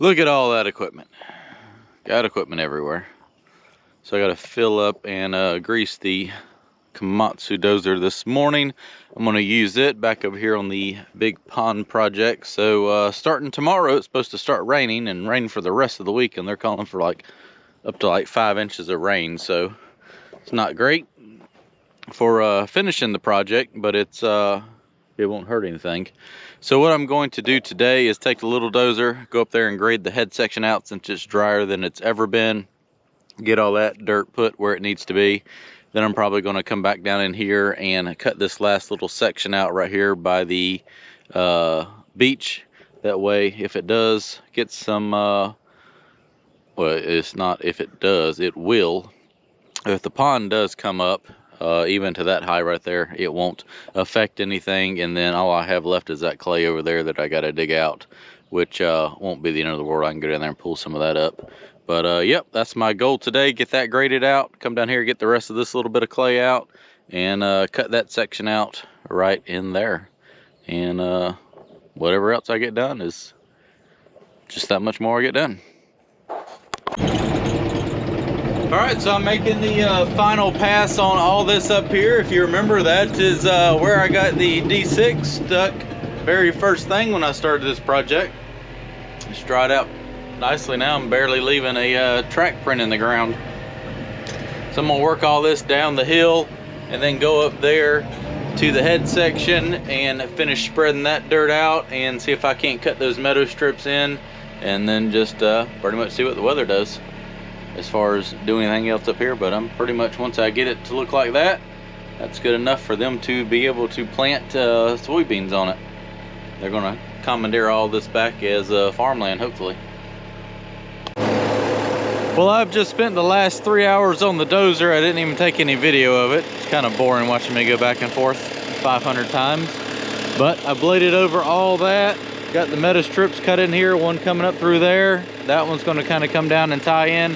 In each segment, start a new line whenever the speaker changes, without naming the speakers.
Look at all that equipment. Got equipment everywhere. So I got to fill up and grease the Komatsu dozer this morning. I'm going to use it back over here on the big pond project. So starting tomorrow, it's supposed to start raining and rain for the rest of the week. And they're calling for like up to like 5 inches of rain. So it's not great for finishing the project, but it won't hurt anything. So what I'm going to do today is take the little dozer, go up there and grade the head section out since it's drier than it's ever been, get all that dirt put where it needs to be. Then I'm probably going to come back down in here and cut this last little section out right here by the beach. That way, if it does get some, well, it's not if it does, it will. If the pond does come up, even to that high right there, it won't affect anything. And then all I have left is that clay over there that I got to dig out, which won't be the end of the world. I can go down there and pull some of that up. But yep, that's my goal today. Get that graded out, come down here, get the rest of this little bit of clay out, and cut that section out right in there. And whatever else I get done is just that much more I get done. Alright, so I'm making the final pass on all this up here. If you remember, that is where I got the D6 stuck very first thing when I started this project. It's dried out nicely now. I'm barely leaving a track print in the ground. So I'm going to work all this down the hill and then go up there to the head section and finish spreading that dirt out and see if I can't cut those meadow strips in, and then just pretty much see what the weather does as far as doing anything else up here. But I'm pretty much, once I get it to look like that, that's good enough for them to be able to plant soybeans on it. They're going to commandeer all this back as farmland, hopefully. Well, I've just spent the last 3 hours on the dozer. I didn't even take any video of it. It's kind of boring watching me go back and forth 500 times. But I bladed over all that. Got the meadow strips cut in here, one coming up through there. That one's going to kind of come down and tie in.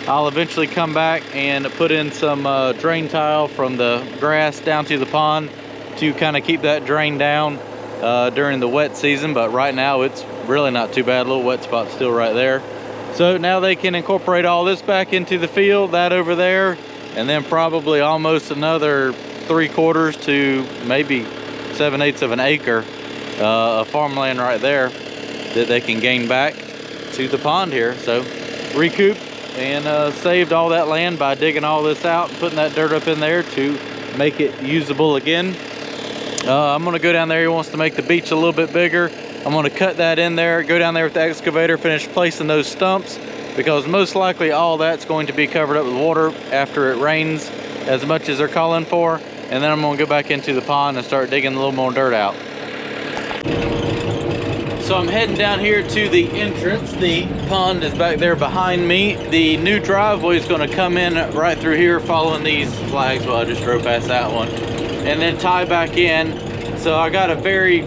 I'll eventually come back and put in some drain tile from the grass down to the pond to kind of keep that drain down during the wet season. But right now it's really not too bad. A little wet spot still right there. So now they can incorporate all this back into the field, that over there, and then probably almost another 3/4 to maybe 7/8 of an acre of farmland right there that they can gain back to the pond here. So recoup and saved all that land by digging all this out and putting that dirt up in there to make it usable again. I'm going to go down there. He wants to make the beach a little bit bigger. I'm going to cut that in there, go down there with the excavator, finish placing those stumps, because most likely all that's going to be covered up with water after it rains as much as they're calling for. And then I'm going to go back into the pond and start digging a little more dirt out. So I'm heading down here to the entrance. The pond is back there behind me. The new driveway is going to come in right through here following these flags. Well, I just drove past that one. And then tie back in. So I got a very,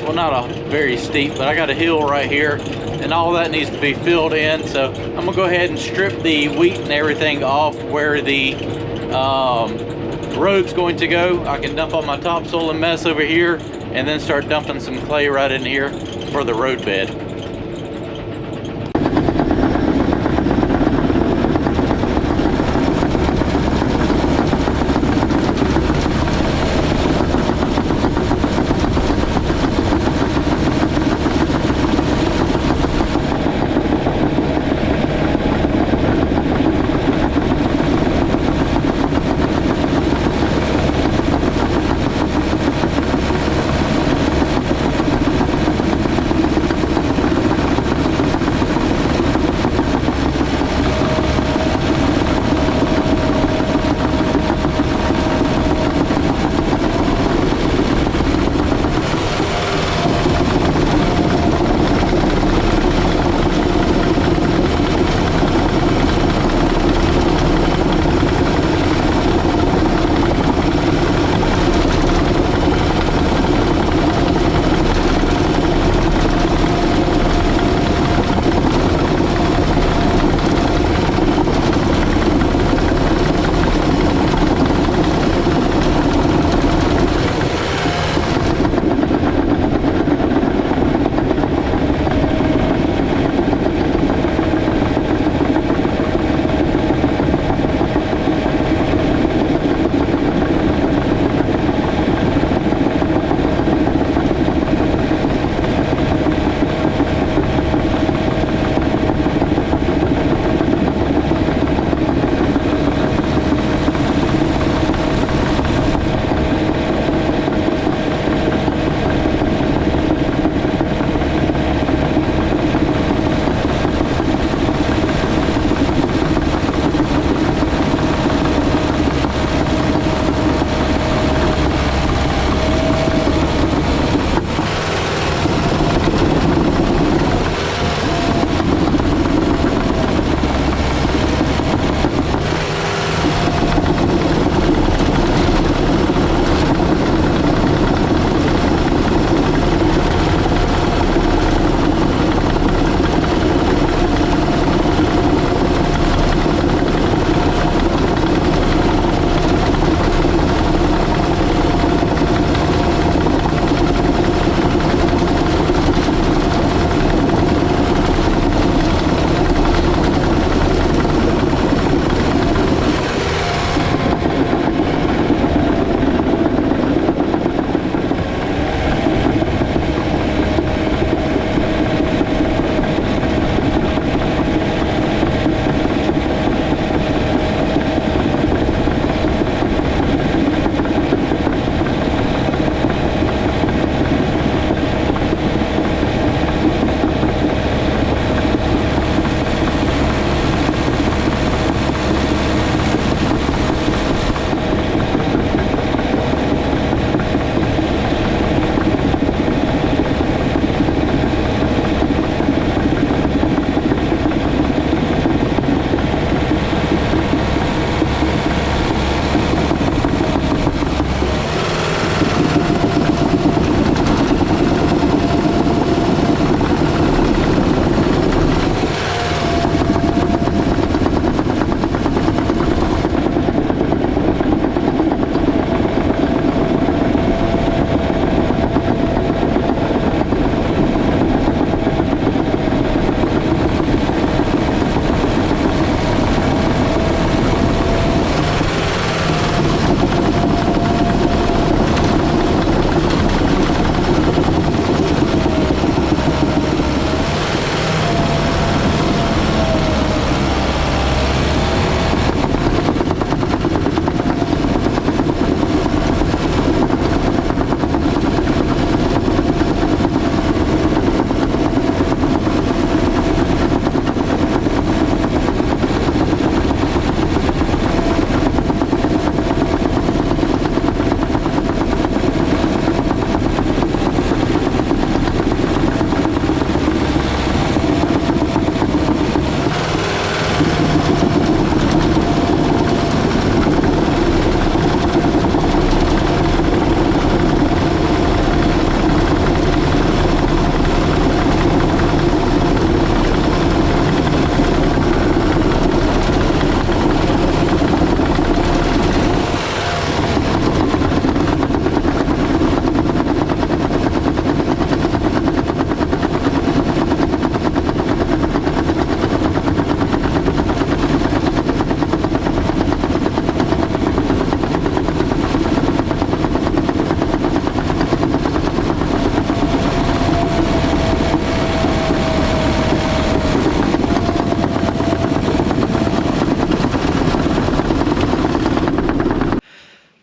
well, not a very steep, but I got a hill right here. And all that needs to be filled in. So I'm going to go ahead and strip the wheat and everything off where the road's going to go. I can dump all my topsoil and mess over here and then start dumping some clay right in here for the road bed.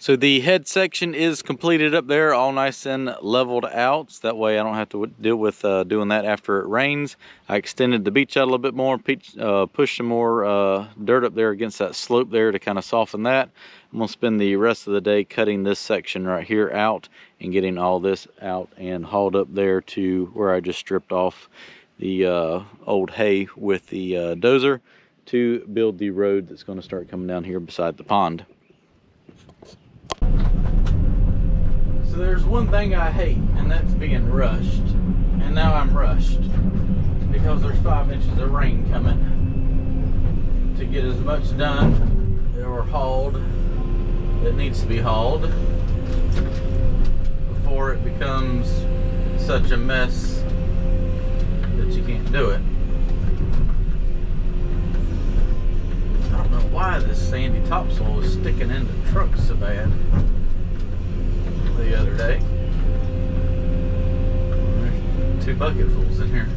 So the head section is completed up there, all nice and leveled out. So that way I don't have to deal with doing that after it rains. I extended the beach out a little bit more, pushed some more dirt up there against that slope there to kind of soften that. I'm gonna spend the rest of the day cutting this section right here out and getting all this out and hauled up there to where I just stripped off the old hay with the dozer to build the road that's going to start coming down here beside the pond. So there's one thing I hate, and that's being rushed. And now I'm rushed because there's 5 inches of rain coming to get as much done or hauled that needs to be hauled before it becomes such a mess that you can't do it. I don't know why this sandy topsoil is sticking into trucks so bad the other day. There's 2 bucketfuls in here.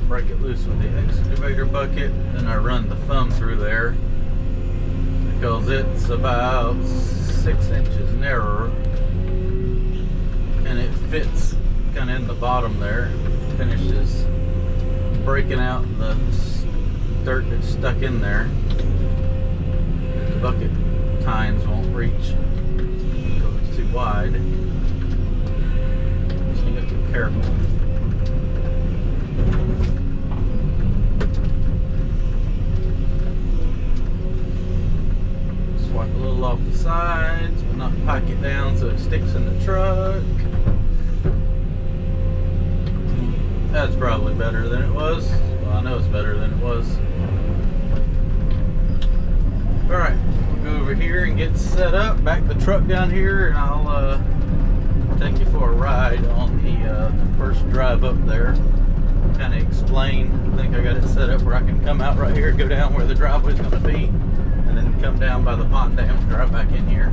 Break it loose with the excavator bucket, then I run the thumb through there because it's about 6 inches narrower and it fits kind of in the bottom there. Finishes breaking out the dirt that's stuck in there. The bucket tines won't reach because it's too wide, so you have to be careful. Wipe a little off the sides, but not pack it down so it sticks in the truck. That's probably better than it was. Well, I know it's better than it was. Alright, we'll go over here and get set up, back the truck down here, and I'll take you for a ride on the first drive up there. Kind of explain. I think I got it set up where I can come out right here, go down where the driveway's going to be, and then come down by the pond dam, drive back in here.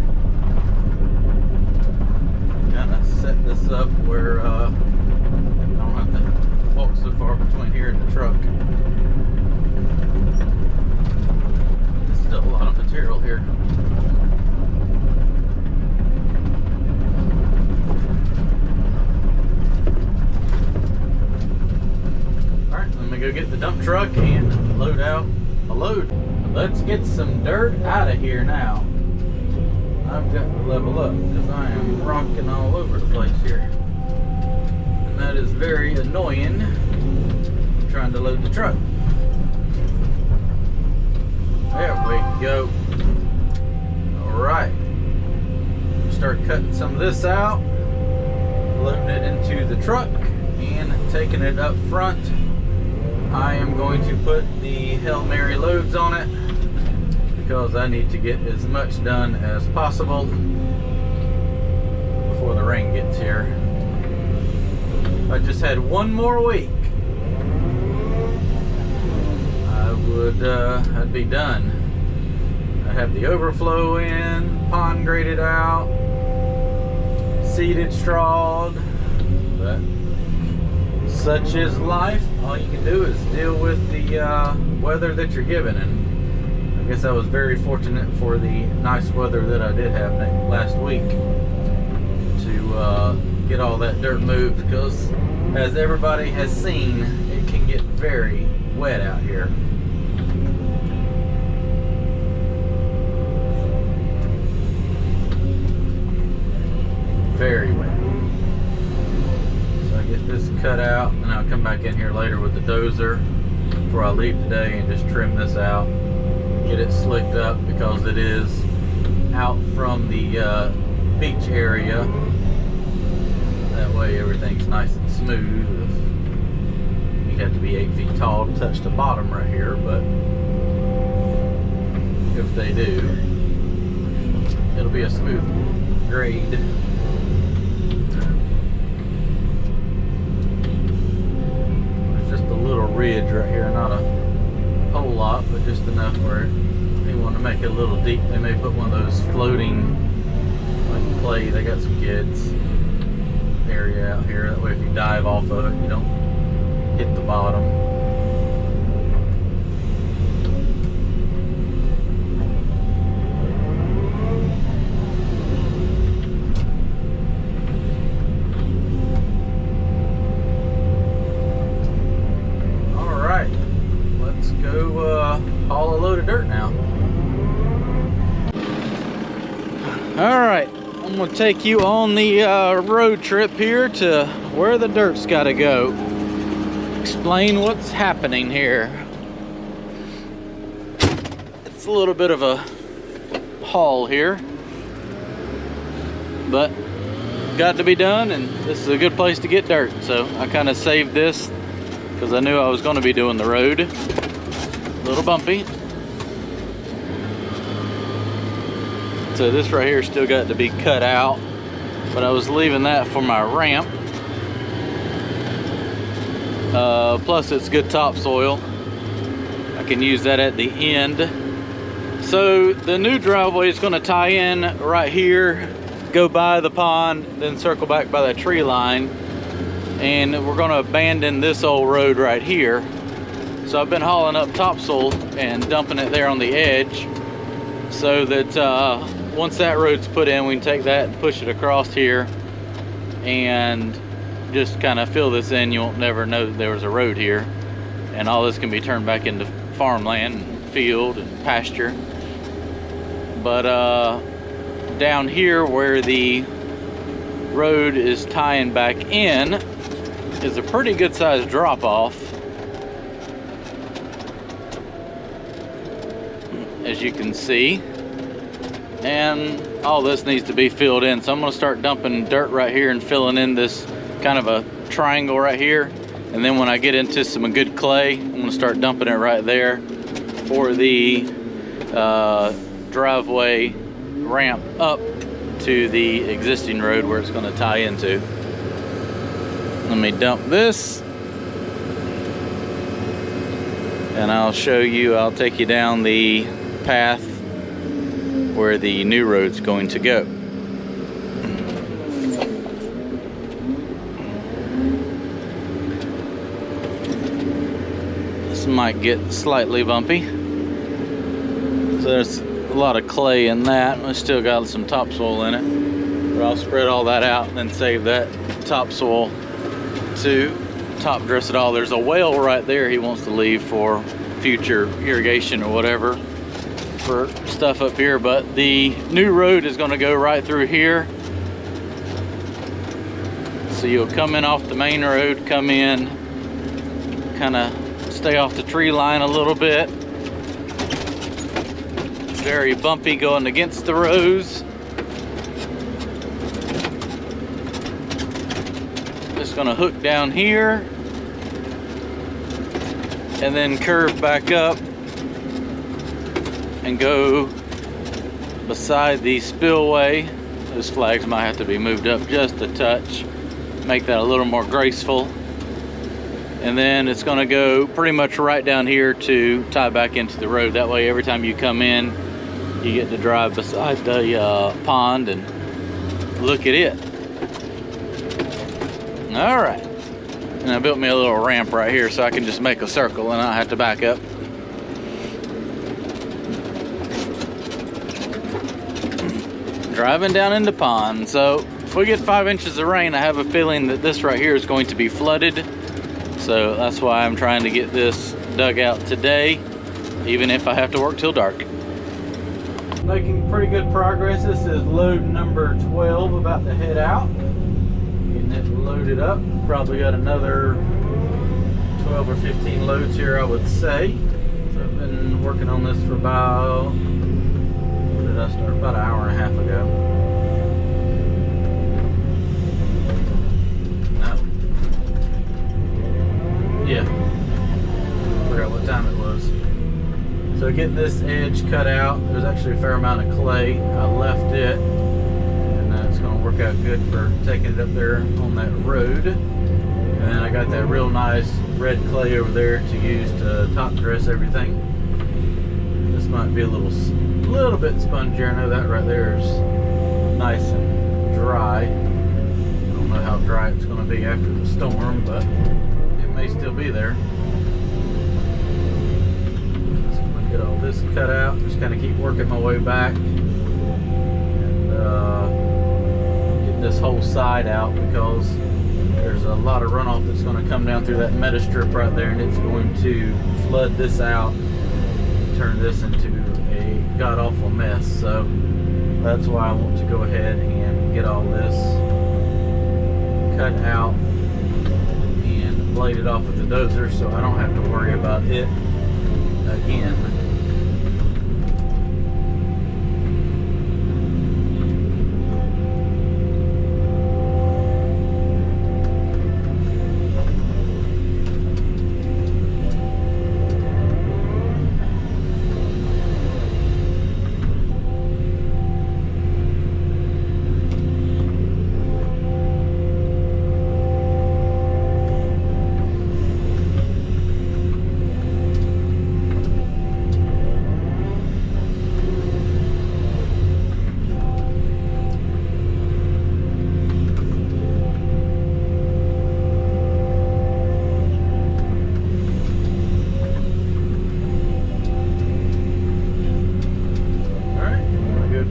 Kind of set this up where I don't have to walk so far between here and the truck. There's still a lot of material here. Alright, let me go get the dump truck and load out a load. Let's get some dirt out of here now. I've got to level up because I am rocking all over the place here. And that is very annoying. I'm trying to load the truck. There we go. Alright. Start cutting some of this out, loading it into the truck, and taking it up front. I am going to put the Hail Mary loads on it because I need to get as much done as possible before the rain gets here. If I just had one more week, I'd be done. I have the overflow in, pond graded out, seeded, strawed, but such is life. All you can do is deal with the weather that you're given, and I guess I was very fortunate for the nice weather that I did have last week to get all that dirt moved, because as everybody has seen, it can get very wet out here. Very wet. So I get this cut out, and I'll come back in here later with the dozer before I leave today and just trim this out, get it slicked up, because it is out from the beach area. That way everything's nice and smooth. You have to be 8 feet tall to touch the bottom right here, but if they do, it'll be a smooth grade. There's just a little ridge right here, not a where they want to make it a little deep. They may put one of those floating, like play. They got some kids area out here. That way if you dive off of it, you don't hit the bottom. Haul a load of dirt now. Alright, I'm going to take you on the road trip here to where the dirt's got to go. Explain what's happening here. It's a little bit of a haul here, but got to be done, and this is a good place to get dirt. So I kind of saved this because I knew I was going to be doing the road. A little bumpy. So this right here still got to be cut out, but I was leaving that for my ramp. Plus it's good topsoil. I can use that at the end. So the new driveway is going to tie in right here, go by the pond, then circle back by that tree line, and we're going to abandon this old road right here. So I've been hauling up topsoil and dumping it there on the edge, so that once that road's put in, we can take that and push it across here and just kind of fill this in. You won't never know that there was a road here, and all this can be turned back into farmland and field and pasture. But down here where the road is tying back in is a pretty good sized drop off, as you can see, and all this needs to be filled in. So I'm going to start dumping dirt right here and filling in this kind of a triangle right here, and then when I get into some good clay, I'm going to start dumping it right there for the driveway ramp up to the existing road where it's going to tie into. Let me dump this, and I'll show you, I'll take you down the path where the new road's going to go. This might get slightly bumpy. So there's a lot of clay in that. I still got some topsoil in it, but I'll spread all that out and then save that topsoil to top dress it all. There's a well right there he wants to leave for future irrigation or whatever for stuff up here, but the new road is going to go right through here. So you'll come in off the main road, come in, kind of stay off the tree line a little bit. It's very bumpy going against the rows. Just going to hook down here and then curve back up and go beside the spillway. Those flags might have to be moved up just a touch, make that a little more graceful. And then it's going to go pretty much right down here to tie back into the road. That way every time you come in, you get to drive beside the pond and look at it. All right, and I built me a little ramp right here so I can just make a circle and not have to back up. Driving down into pond. So if we get 5 inches of rain, I have a feeling that this right here is going to be flooded. So that's why I'm trying to get this dug out today, even if I have to work till dark. Making pretty good progress. This is load number 12, about to head out. Getting it loaded up. Probably got another 12 or 15 loads here, I would say. So I've been working on this for about, when did I start? About an hour and a half ago. Yeah, forgot what time it was. So getting this edge cut out, there's actually a fair amount of clay. I left it, and it's going to work out good for taking it up there on that road. And then I got that real nice red clay over there to use to top dress everything. This might be a little bit spongier. I know that right there is nice and dry. I don't know how dry it's going to be after the storm, but it may still be there. So I'm going to get all this cut out. Just kind of keep working my way back and get this whole side out, because there's a lot of runoff that's going to come down through that meta strip right there, and it's going to flood this out and turn this into a god-awful mess. So that's why I want to go ahead and get all this cut out and blade it off with the dozer, so I don't have to worry about it again.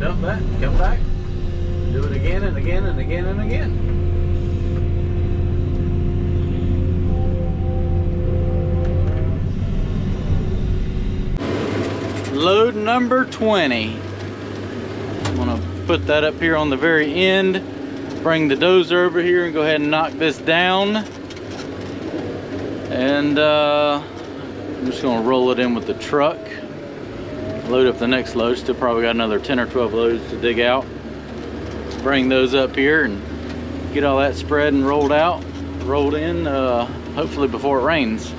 Dump that, come back, do it again and again and again and again. Load number 20. I'm gonna put that up here on the very end, bring the dozer over here and go ahead and knock this down. And I'm just gonna roll it in with the truck. Load up the next load. Still probably got another 10 or 12 loads to dig out. Bring those up here and get all that spread and rolled in, hopefully before it rains.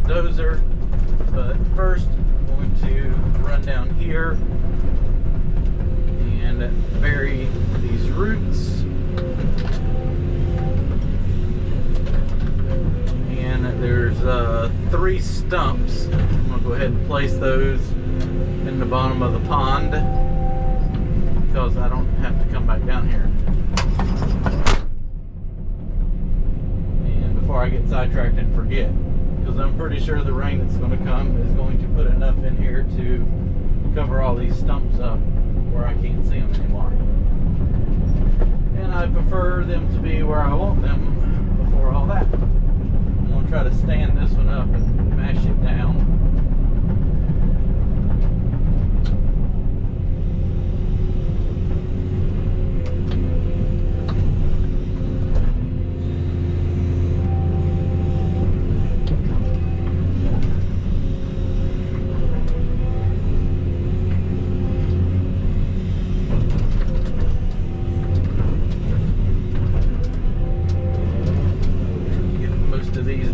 dozer. But first, I'm going to run down here and bury these roots. And there's 3 stumps. I'm going to go ahead and place those in the bottom of the pond because I don't have to come back down here. And before I get sidetracked and forget, because I'm pretty sure the rain that's going to come is going to put enough in here to cover all these stumps up where I can't see them anymore. And I prefer them to be where I want them before all that. I'm going to try to stand this one up and mash it down.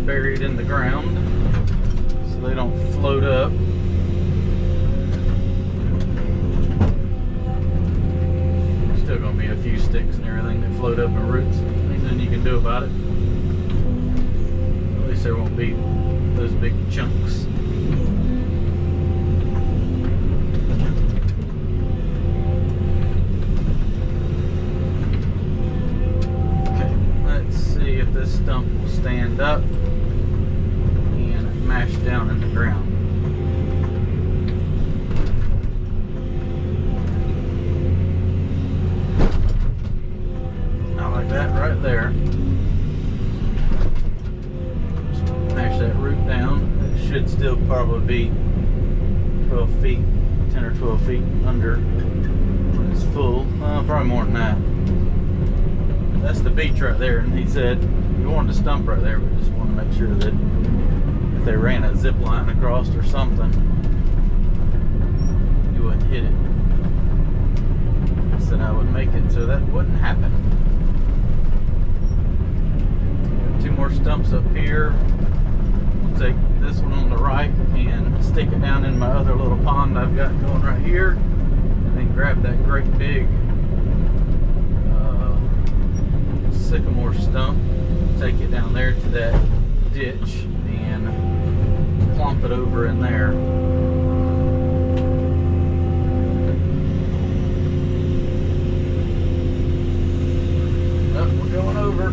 Buried in the ground so they don't float up. There's still going to be a few sticks and everything that float up and roots. Nothing you can do about it. At least there won't be those big chunks. Okay, let's see if this stump will stand up and mash down in the ground. I like that right there. Just mash that root down. It should still probably be 12 feet, 10 or 12 feet under when it's full. Probably more than that. That's the beach right there, and he said we wanted a stump right there, but just want to make sure that if they ran a zip line across or something, you wouldn't hit it. I said I would make it so that wouldn't happen. 2 more stumps up here. We'll take this one on the right and stick it down in my other little pond I've got going right here, and then grab that great big sycamore stump, take it down there to that ditch and plump it over in there. Oh, we're going over.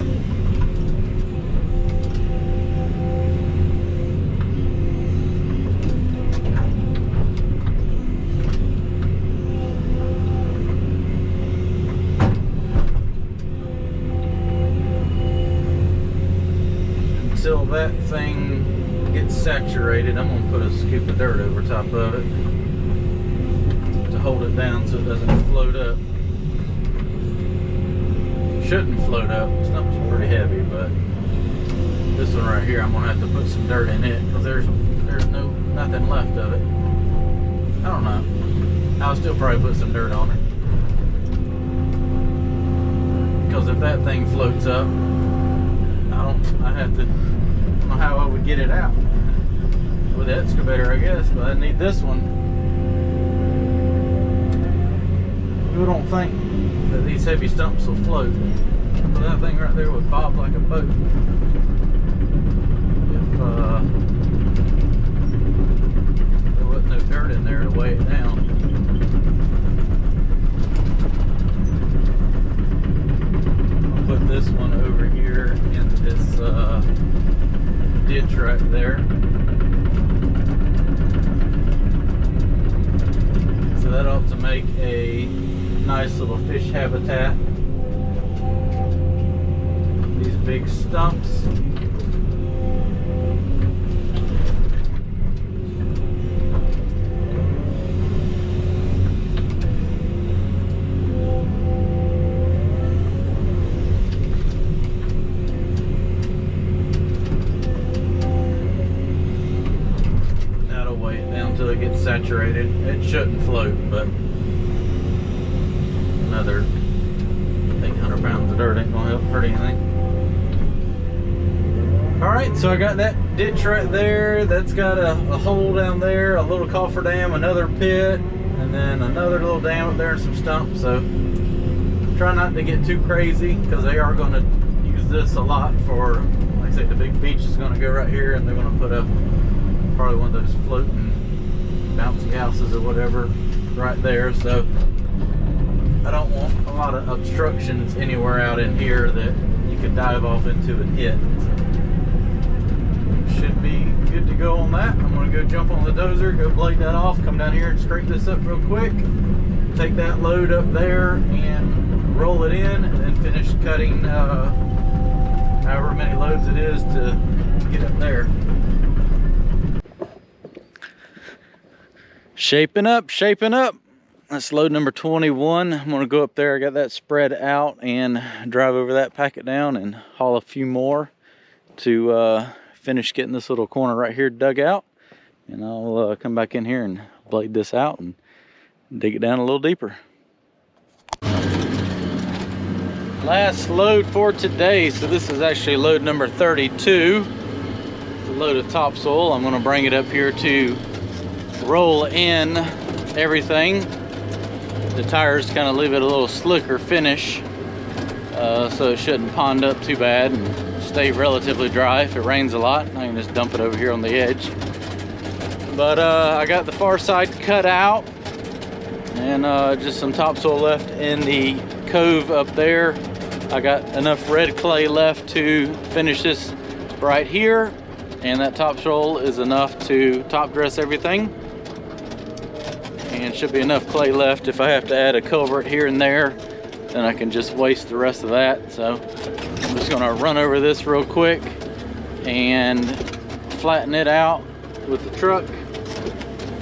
Until that thing gets saturated, I'm going to put a scoop of dirt over top of it to hold it down so it doesn't float up. It shouldn't float up. The stump's pretty heavy, but this one right here, I'm going to have to put some dirt in it because there's nothing left of it. I don't know. I'll still probably put some dirt on it because if that thing floats up, I don't know how I would get it out with the excavator, I guess, but I need this one. People don't think that these heavy stumps will float, but that thing right there would bob like a boat if there wasn't no dirt in there to weigh it down. I'll put this one over here in this ditch right there. So that ought to make a nice little fish habitat. These big stumps. Until it gets saturated. It shouldn't float, but another 800 pounds of dirt ain't gonna help hurt anything. Alright, so I got that ditch right there. That's got a hole down there, a little coffer dam, another pit, and then another little dam up there and some stumps. So try not to get too crazy because they are going to use this a lot for, like I said, the big beach is going to go right here, and they're going to put up probably one of those floating bouncy houses or whatever right there. So I don't want a lot of obstructions anywhere out in here that you could dive off into and hit. So should be good to go on that. I'm going to go jump on the dozer, go blade that off, come down here and straighten this up real quick, take that load up there and roll it in, and then finish cutting however many loads it is to get up there. Shaping up, shaping up. That's load number 21. I'm gonna go up there. I got that spread out and drive over that, pack it down, and haul a few more to finish getting this little corner right here dug out. And I'll come back in here and blade this out and dig it down a little deeper. Last load for today. So this is actually load number 32. It's a load of topsoil. I'm gonna bring it up here to roll in everything. The tires kind of leave it a little slicker finish, so it shouldn't pond up too bad and stay relatively dry. If it rains a lot, I can just dump it over here on the edge. But I got the far side cut out, and just some topsoil left in the cove up there. I got enough red clay left to finish this right here, and that topsoil is enough to top dress everything. And should be enough clay left. If I have to add a culvert here and there, then I can just waste the rest of that. So I'm just gonna run over this real quick and flatten it out with the truck,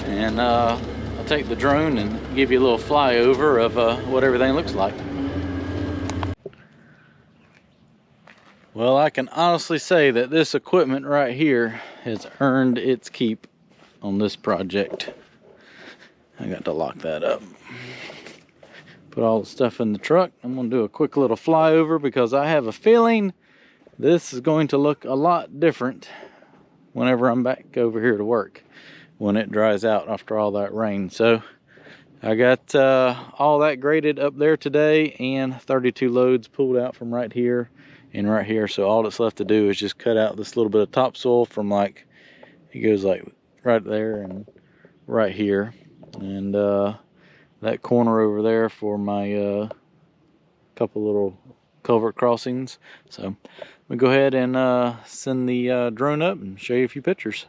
and I'll take the drone and give you a little flyover of what everything looks like. Well, I can honestly say that this equipment right here has earned its keep on this project. I got to lock that up. Put all the stuff in the truck. I'm going to do a quick little flyover because I have a feeling this is going to look a lot different whenever I'm back over here to work, when it dries out after all that rain. So I got all that graded up there today, and 32 loads pulled out from right here and right here. So all that's left to do is just cut out this little bit of topsoil from, like, it goes like right there and right here. And that corner over there for my couple little culvert crossings. So I'm gonna go ahead and send the drone up and show you a few pictures.